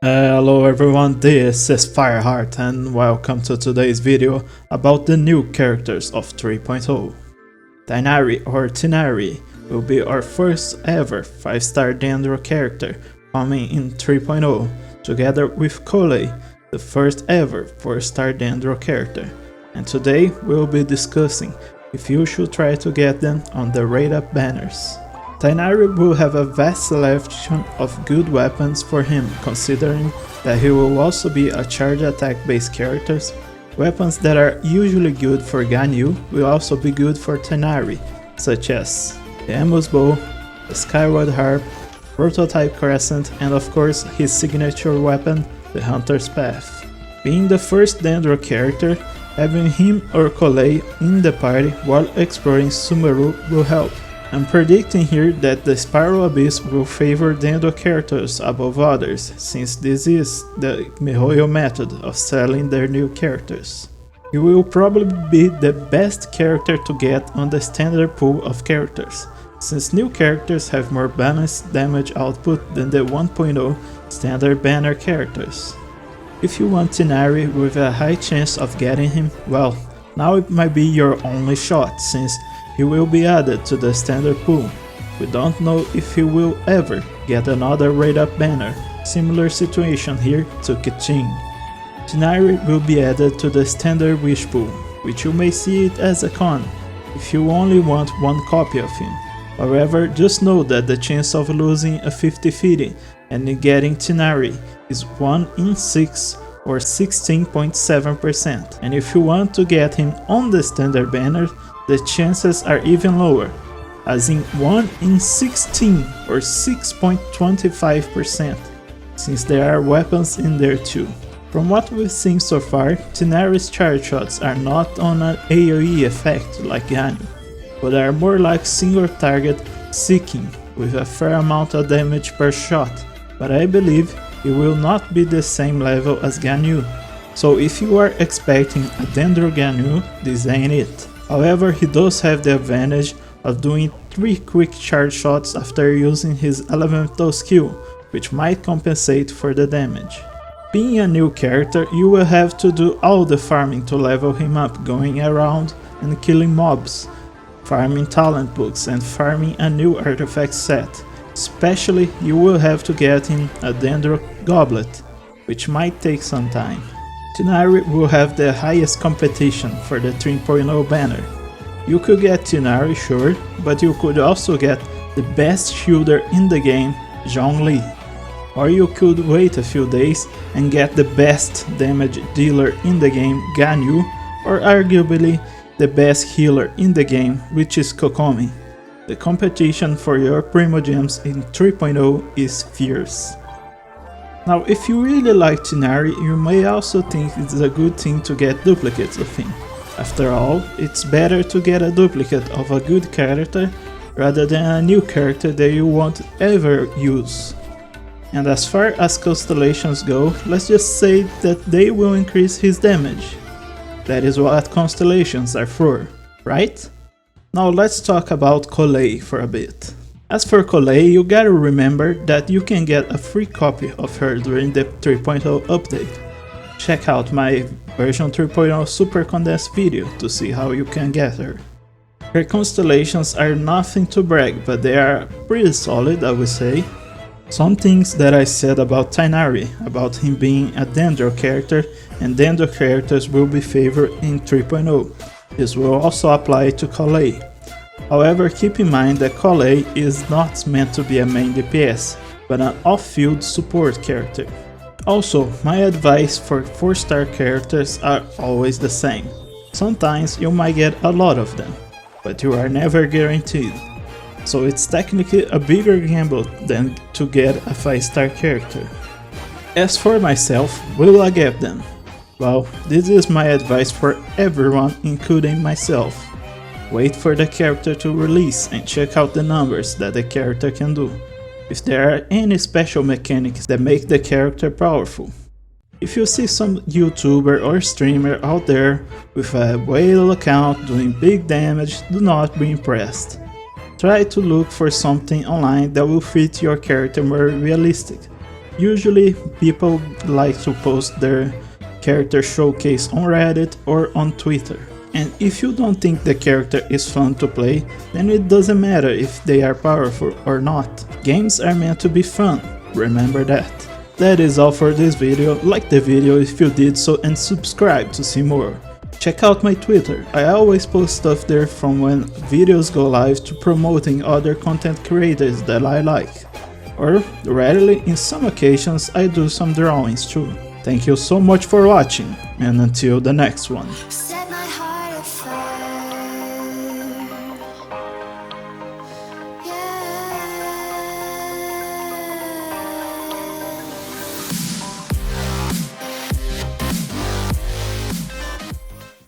Hello everyone, this is Fireheart and welcome to today's video about the new characters of 3.0. TIGHNARI or TIGHNARI will be our first ever 5-star Dendro character coming in 3.0, together with Collei, the first ever 4-star Dendro character. And today we'll be discussing if you should try to get them on the rate up banners. TIGHNARI will have a vast selection of good weapons for him, considering that he will also be a charge attack based character. Weapons that are usually good for Ganyu will also be good for TIGHNARI, such as the Amos Bow, the Skyward Harp, Prototype Crescent, and of course his signature weapon, the Hunter's Path. Being the first Dendro character, having him or Collei in the party while exploring Sumeru will help. I'm predicting here that the Spiral Abyss will favor Dendro characters above others, since this is the MiHoYo method of selling their new characters. He will probably be the best character to get on the standard pool of characters, since new characters have more balanced damage output than the 1.0 standard banner characters. If you want TIGHNARI with a high chance of getting him, well, now it might be your only shot, since he will be added to the standard pool. We don't know if he will ever get another rate up banner, similar situation here to Genshin. TIGHNARI will be added to the standard wish pool, which you may see it as a con, if you only want one copy of him. However, just know that the chance of losing a 50-50 and getting TIGHNARI is 1 in 6 or 16.7%, and if you want to get him on the standard banner, the chances are even lower, as in 1 in 16 or 6.25%, since there are weapons in there too. From what we've seen so far, TIGHNARI's charge shots are not on an AoE effect like Ganyu, but are more like single target seeking with a fair amount of damage per shot, but I believe it will not be the same level as Ganyu. So if you are expecting a Dendro Ganyu, this ain't it. However, he does have the advantage of doing 3 quick charge shots after using his elemental skill, which might compensate for the damage. Being a new character, you will have to do all the farming to level him up, going around and killing mobs, farming talent books and farming a new artifact set. Especially, you will have to get him a Dendro Goblet, which might take some time. TIGHNARI will have the highest competition for the 3.0 banner. You could get TIGHNARI, sure, but you could also get the best shielder in the game, Zhongli. Or you could wait a few days and get the best damage dealer in the game, Ganyu, or arguably the best healer in the game, which is Kokomi. The competition for your Primogems in 3.0 is fierce. Now, if you really like TIGHNARI, you may also think it's a good thing to get duplicates of him. After all, it's better to get a duplicate of a good character rather than a new character that you won't ever use. And as far as constellations go, let's just say that they will increase his damage. That is what constellations are for, right? Now let's talk about Collei for a bit. As for Collei, you gotta remember that you can get a free copy of her during the 3.0 update. Check out my version 3.0 super condensed video to see how you can get her. Her constellations are nothing to brag, but they are pretty solid, I would say. Some things that I said about TIGHNARI, about him being a Dendro character, and Dendro characters will be favored in 3.0. This will also apply to Collei. However, keep in mind that Collei is not meant to be a main DPS, but an off-field support character. Also, my advice for 4-star characters are always the same. Sometimes you might get a lot of them, but you are never guaranteed. So it's technically a bigger gamble than to get a 5-star character. As for myself, will I get them? Well, this is my advice for everyone, including myself. Wait for the character to release and check out the numbers that the character can do, if there are any special mechanics that make the character powerful. If you see some YouTuber or streamer out there with a whale account doing big damage, do not be impressed. Try to look for something online that will fit your character more realistic. Usually people like to post their character showcase on Reddit or on Twitter. And if you don't think the character is fun to play, then it doesn't matter if they are powerful or not. Games are meant to be fun, remember that. That is all for this video. Like the video if you did so and subscribe to see more. Check out my Twitter, I always post stuff there from when videos go live to promoting other content creators that I like. Or rarely, in some occasions, I do some drawings too. Thank you so much for watching, and until the next one.